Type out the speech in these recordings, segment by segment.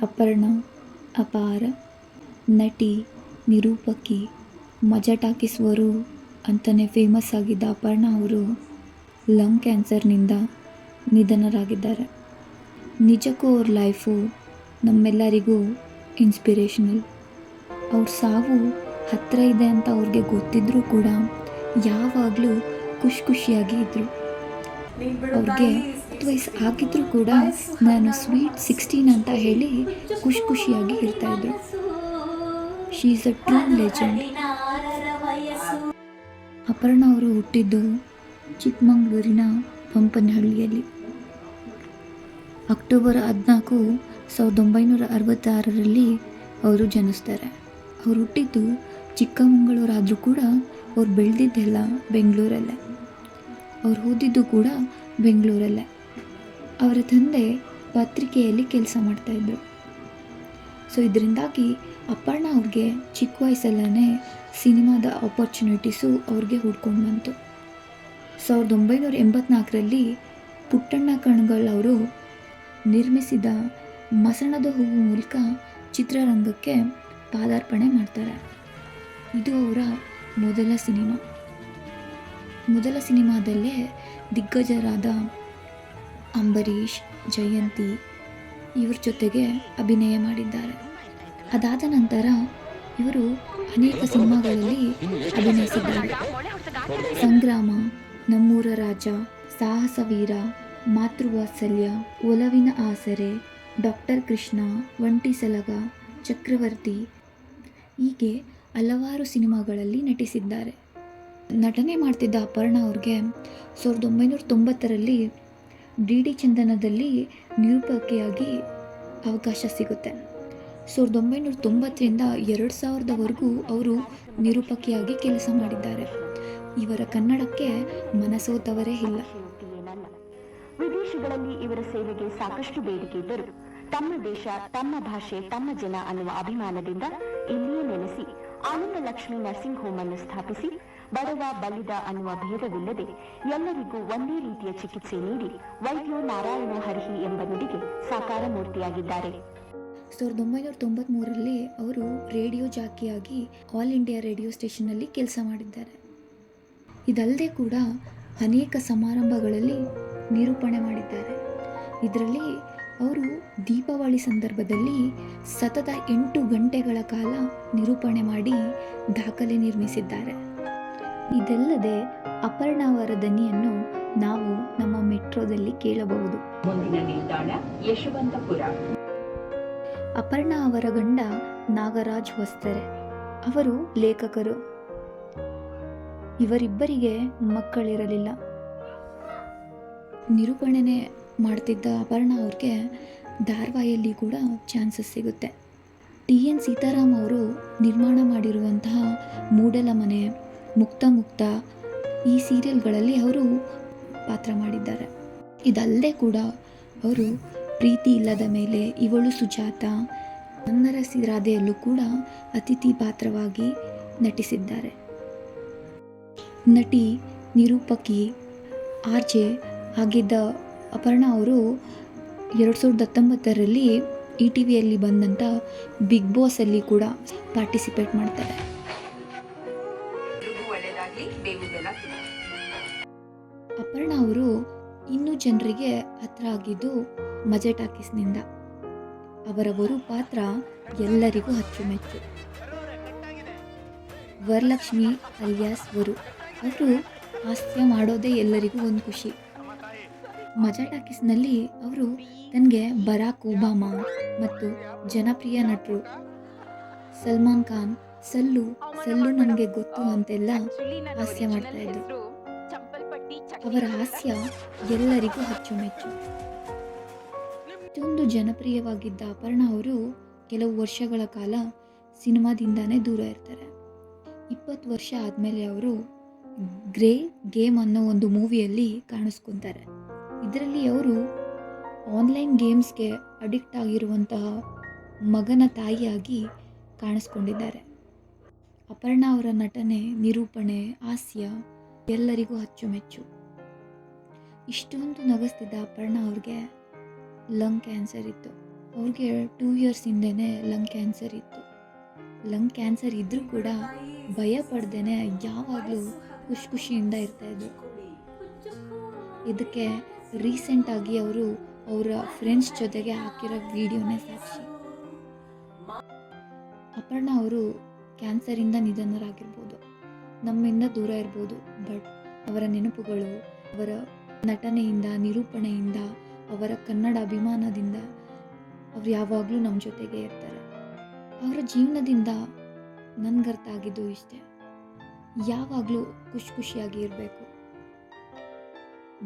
ಅಪರ್ಣಾ ಅಪಾರ ನಟಿ, ನಿರೂಪಕಿ, ಮಜಾ ಟಾಕೀಸ್ವರು ಅಂತಲೇ ಫೇಮಸ್ ಆಗಿದ್ದ ಅಪರ್ಣಾ ಅವರು ಲಂಗ್ ಕ್ಯಾನ್ಸರ್ನಿಂದ ನಿಧನರಾಗಿದ್ದಾರೆ. ನಿಜಕ್ಕೂ ಅವ್ರ ಲೈಫು ನಮ್ಮೆಲ್ಲರಿಗೂ ಇನ್ಸ್ಪಿರೇಷನಲ್. ಅವ್ರ ಸಾವು ಹತ್ತಿರ ಇದೆ ಅಂತ ಅವ್ರಿಗೆ ಗೊತ್ತಿದ್ದರೂ ಕೂಡ ಯಾವಾಗಲೂ ಖುಷಿಯಾಗಿ ಇದ್ದರು. ಅವ್ರಿಗೆ 10 ವಯಸ್ಸು ಆಗಿದ್ದರೂ ಕೂಡ ನಾನು ಸ್ವೀಟ್ 16 ಅಂತ ಹೇಳಿ ಖುಷಿಯಾಗಿ ಇರ್ತಾಯಿದ್ರು. She is a true legend. Aparna ಅವರು ಹುಟ್ಟಿದ್ದು ಚಿಕ್ಕಮಗಳೂರಿನ ಪಂಪನಹಳ್ಳಿಯಲ್ಲಿ ಅಕ್ಟೋಬರ್ 14, 1966ರಲ್ಲಿ ಅವರು ಜನಿಸ್ತಾರೆ. ಅವ್ರು ಹುಟ್ಟಿದ್ದು ಚಿಕ್ಕಮಗಳೂರಾದರೂ ಕೂಡ ಅವ್ರು ಬೆಳೆದಿದ್ದೆಲ್ಲ ಬೆಂಗಳೂರಲ್ಲೇ. ಅವ್ರು ಓದಿದ್ದು ಕೂಡ ಬೆಂಗಳೂರಲ್ಲೇ. ಅವರ ತಂದೆ ಪತ್ರಿಕೆಯಲ್ಲಿ ಕೆಲಸ ಮಾಡ್ತಾಯಿದ್ರು. ಸೊ ಇದರಿಂದಾಗಿ ಅಪರ್ಣಾ ಅವ್ರಿಗೆ ಚಿಕ್ಕ ವಯಸ್ಸಲ್ಲೇ ಸಿನಿಮಾದ ಆಪರ್ಚುನಿಟೀಸು ಅವ್ರಿಗೆ ಹುಡ್ಕೊಂಡು ಬಂತು. 1984ರಲ್ಲಿ ಪುಟ್ಟಣ್ಣ ಕಣಗಾಲ್ ಅವರು ನಿರ್ಮಿಸಿದ ಮಸಣದ ಹೂವು ಮೂಲಕ ಚಿತ್ರರಂಗಕ್ಕೆ ಪಾದಾರ್ಪಣೆ ಮಾಡ್ತಾರೆ. ಇದು ಅವರ ಮೊದಲ ಸಿನಿಮಾದಲ್ಲೇ ದಿಗ್ಗಜರಾದ ಅಂಬರೀಷ್, ಜಯಂತಿ ಇವ್ರ ಜೊತೆಗೆ ಅಭಿನಯ ಮಾಡಿದ್ದಾರೆ. ಅದಾದ ನಂತರ ಇವರು ಅನೇಕ ಸಿನಿಮಾಗಳಲ್ಲಿ ಅಭಿನಯಿಸಿದ್ದಾರೆ. ಸಂಗ್ರಾಮ, ನಮ್ಮೂರ ರಾಜ, ಸಾಹಸವೀರ, ಮಾತೃವಾತ್ಸಲ್ಯ, ಒಲವಿನ ಆಸರೆ, ಡಾಕ್ಟರ್ ಕೃಷ್ಣ, ಒಂಟಿ ಸಲಗ, ಚಕ್ರವರ್ತಿ ಹೀಗೆ ಹಲವಾರು ಸಿನಿಮಾಗಳಲ್ಲಿ ನಟಿಸಿದ್ದಾರೆ. ನಟನೆ ಮಾಡ್ತಿದ್ದ ಅಪರ್ಣಾ ಅವ್ರಿಗೆ 1990ರಲ್ಲಿ ಡಿ ಚಂದನದಲ್ಲಿ ನಿರೂಪಕಿಯಾಗಿ ಅವಕಾಶ ಸಿಗುತ್ತೆ. 1990ರಿಂದ 2000ವರೆಗೂ ಅವರು ನಿರೂಪಕಿಯಾಗಿ ಕೆಲಸ ಮಾಡಿದ್ದಾರೆ. ಇವರ ಕನ್ನಡಕ್ಕೆ ಮನಸೋತವರೇ ಇಲ್ಲ. ವಿದೇಶಗಳಲ್ಲಿ ಇವರ ಸೇವೆಗೆ ಸಾಕಷ್ಟು ಬೇಡಿಕೆ ಇದ್ದರು. ತಮ್ಮ ದೇಶ, ತಮ್ಮ ಭಾಷೆ, ತಮ್ಮ ಜನ ಅನ್ನುವ ಅಭಿಮಾನದಿಂದ ಇಲ್ಲಿಯೇ ನೆಲೆಸಿ ಆನಂದ ಲಕ್ಷ್ಮಿ ನರ್ಸಿಂಗ್ ಹೋಮ್ ಅನ್ನು ಸ್ಥಾಪಿಸಿ ಬಡವ ಬಲ್ಲಿದ ಅನ್ನುವ ಭೇದವಿಲ್ಲದೆ ಎಲ್ಲರಿಗೂ ಒಂದೇ ರೀತಿಯ ಚಿಕಿತ್ಸೆ ನೀಡಿ ವೈದ್ಯೋ ನಾರಾಯಣ ಹರಿಹಿ ಎಂಬ ನುಡಿಗೆ ಸಾಕಾರ ಮೂರ್ತಿಯಾಗಿದ್ದಾರೆ. 1993ರಲ್ಲಿ ಅವರು ರೇಡಿಯೋ ಜಾಕಿಯಾಗಿ ಆಲ್ ಇಂಡಿಯಾ ರೇಡಿಯೋ ಸ್ಟೇಷನ್ನಲ್ಲಿ ಕೆಲಸ ಮಾಡಿದ್ದಾರೆ. ಇದಲ್ಲದೆ ಕೂಡ ಅನೇಕ ಸಮಾರಂಭಗಳಲ್ಲಿ ನಿರೂಪಣೆ ಮಾಡಿದ್ದಾರೆ. ಇದರಲ್ಲಿ ಅವರು ದೀಪಾವಳಿ ಸಂದರ್ಭದಲ್ಲಿ ಸತತ 8 ಗಂಟೆಗಳ ಕಾಲ ನಿರೂಪಣೆ ಮಾಡಿ ದಾಖಲೆ ನಿರ್ಮಿಸಿದ್ದಾರೆ. ಇದಲ್ಲದೆ ಅಪರ್ಣಾ ಅವರ ದನಿಯನ್ನು ನಾವು ನಮ್ಮ ಮೆಟ್ರೋದಲ್ಲಿ ಕೇಳಬಹುದು. ಮುಂದಿನ ನಿಲ್ದಾಣ ಯಶವಂತಪುರ. ಅಪರ್ಣಾ ಅವರ ಗಂಡ ನಾಗರಾಜ್ ಹೊಸ್ತರೆ ಅವರು ಲೇಖಕರು. ಇವರಿಬ್ಬರಿಗೆ ಮಕ್ಕಳಿರಲಿಲ್ಲ. ನಿರೂಪಣೆ ಮಾಡ್ತಿದ್ದ ಅಪರ್ಣಾ ಅವ್ರಿಗೆ ಧಾರವಾಹಿಯಲ್ಲಿ ಕೂಡ ಚಾನ್ಸಸ್ ಸಿಗುತ್ತೆ. TN ಸೀತಾರಾಮ್ ಅವರು ನಿರ್ಮಾಣ ಮಾಡಿರುವಂತಹ ಮೂಡಲ ಮನೆ, ಮುಕ್ತ ಈ ಸೀರಿಯಲ್ಗಳಲ್ಲಿ ಅವರು ಪಾತ್ರ ಮಾಡಿದ್ದಾರೆ. ಇದಲ್ಲದೆ ಕೂಡ ಅವರು ಪ್ರೀತಿ ಇಲ್ಲದ ಮೇಲೆ, ಇವಳು ಸುಜಾತ, ನನ್ನರಸಿ ರಾಧೆಯಲ್ಲೂ ಕೂಡ ಅತಿಥಿ ಪಾತ್ರವಾಗಿ ನಟಿಸಿದ್ದಾರೆ. ನಟಿ, ನಿರೂಪಕಿ, RJ ಆಗಿದ್ದ ಅಪರ್ಣಾ ಅವರು 2019ರಲ್ಲಿ ETVಯಲ್ಲಿ ಬಂದಂಥ ಬಿಗ್ ಬಾಸಲ್ಲಿ ಕೂಡ ಪಾರ್ಟಿಸಿಪೇಟ್ ಮಾಡ್ತಾರೆ. ಅಪರ್ಣಾ ಅವರು ಇನ್ನೂ ಜನರಿಗೆ ಹತ್ರ ಆಗಿದ್ದು ಮಜಾ ಟಾಕೀಸ್ನಿಂದ. ಅವರ ವರು ಪಾತ್ರ ಎಲ್ಲರಿಗೂ ಅಚ್ಚುಮೆಚ್ಚು. ವರಲಕ್ಷ್ಮಿ ಅಲಿಯಾಸ್ ವರು. ಅವರು ಹಾಸ್ಯ ಮಾಡೋದೇ ಎಲ್ಲರಿಗೂ ಒಂದು ಖುಷಿ. ಮಜಾ ಟಾಕೀಸ್ನಲ್ಲಿ ಅವರು ತನಗೆ ಬರಾಕ್ ಒಬಾಮಾ ಮತ್ತು ಜನಪ್ರಿಯ ನಟರು ಸಲ್ಮಾನ್ ಖಾನ್, ಸಲ್ಲು ನನಗೆ ಗೊತ್ತು ಅಂತೆಲ್ಲ ಹಾಸ್ಯ ಮಾಡ್ತಾ ಇದ್ರು. ಅವರ ಹಾಸ್ಯ ಎಲ್ಲರಿಗೂ ಅಚ್ಚುಮೆಚ್ಚು. ಇಷ್ಟೊಂದು ಜನಪ್ರಿಯವಾಗಿದ್ದ ಅಪರ್ಣಾ ಅವರು ಕೆಲವು ವರ್ಷಗಳ ಕಾಲ ಸಿನಿಮಾದಿಂದಾನೇ ದೂರ ಇರ್ತಾರೆ. 20 ವರ್ಷ ಆದಮೇಲೆ ಅವರು ಗ್ರೇ ಗೇಮ್ ಅನ್ನೋ ಒಂದು ಮೂವಿಯಲ್ಲಿ ಕಾಣಿಸ್ಕೊತಾರೆ. ಇದರಲ್ಲಿ ಅವರು ಆನ್ಲೈನ್ ಗೇಮ್ಸ್ಗೆ ಅಡಿಕ್ಟ್ ಆಗಿರುವಂತಹ ಮಗನ ತಾಯಿಯಾಗಿ ಕಾಣಿಸ್ಕೊಂಡಿದ್ದಾರೆ. ಅಪರ್ಣಾ ಅವರ ನಟನೆ, ನಿರೂಪಣೆ, ಹಾಸ್ಯ ಎಲ್ಲರಿಗೂ ಅಚ್ಚುಮೆಚ್ಚು. ಇಷ್ಟೊಂದು ನಗಿಸ್ತಿದ್ದ ಅಪರ್ಣಾ ಅವ್ರಿಗೆ ಲಂಗ್ ಕ್ಯಾನ್ಸರ್ ಇತ್ತು. ಅವ್ರಿಗೆ 2 ಇಯರ್ಸ್ ಹಿಂದೆನೇ ಲಂಗ್ ಕ್ಯಾನ್ಸರ್ ಇತ್ತು. ಲಂಗ್ ಕ್ಯಾನ್ಸರ್ ಇದ್ದರೂ ಕೂಡ ಭಯ ಪಡ್ದೇ ಯಾವಾಗಲೂ ಖುಷಿಯಿಂದ ಇರ್ತಾಯಿದ್ರು. ಇದಕ್ಕೆ ರೀಸೆಂಟಾಗಿ ಅವರು ಅವರ ಫ್ರೆಂಡ್ಸ್ ಜೊತೆಗೆ ಹಾಕಿರೋ ವಿಡಿಯೋನೇ ಸಾಕ್ಷಿ. ಅಪರ್ಣಾ ಅವರು ಕ್ಯಾನ್ಸರಿಂದ ನಿಧನರಾಗಿರ್ಬೋದು, ನಮ್ಮಿಂದ ದೂರ ಇರ್ಬೋದು, ಬಟ್ ಅವರ ನೆನಪುಗಳು, ಅವರ ನಟನೆಯಿಂದ, ನಿರೂಪಣೆಯಿಂದ, ಅವರ ಕನ್ನಡ ಅಭಿಮಾನದಿಂದ ಅವ್ರು ಯಾವಾಗಲೂ ನಮ್ಮ ಜೊತೆಗೆ ಇರ್ತಾರೆ. ಅವರ ಜೀವನದಿಂದ ನನಗರ್ಥ ಆಗಿದ್ದು ಇಷ್ಟೇ, ಯಾವಾಗಲೂ ಖುಷಿಯಾಗಿ ಇರಬೇಕು,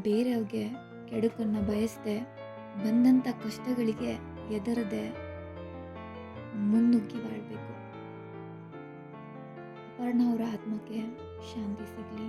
ಬೇರೆಯವ್ರಿಗೆ ಕೆಡುಕನ್ನು ಬಯಸದೆ, ಬಂದಂಥ ಕಷ್ಟಗಳಿಗೆ ಹೆದರದೆ ಮುನ್ನುಗ್ಗಿ ಬಾಳಬೇಕು. ಅಪರ್ಣಾ ಅವರ ಆತ್ಮಕ್ಕೆ ಶಾಂತಿ ಸಿಗಲಿ.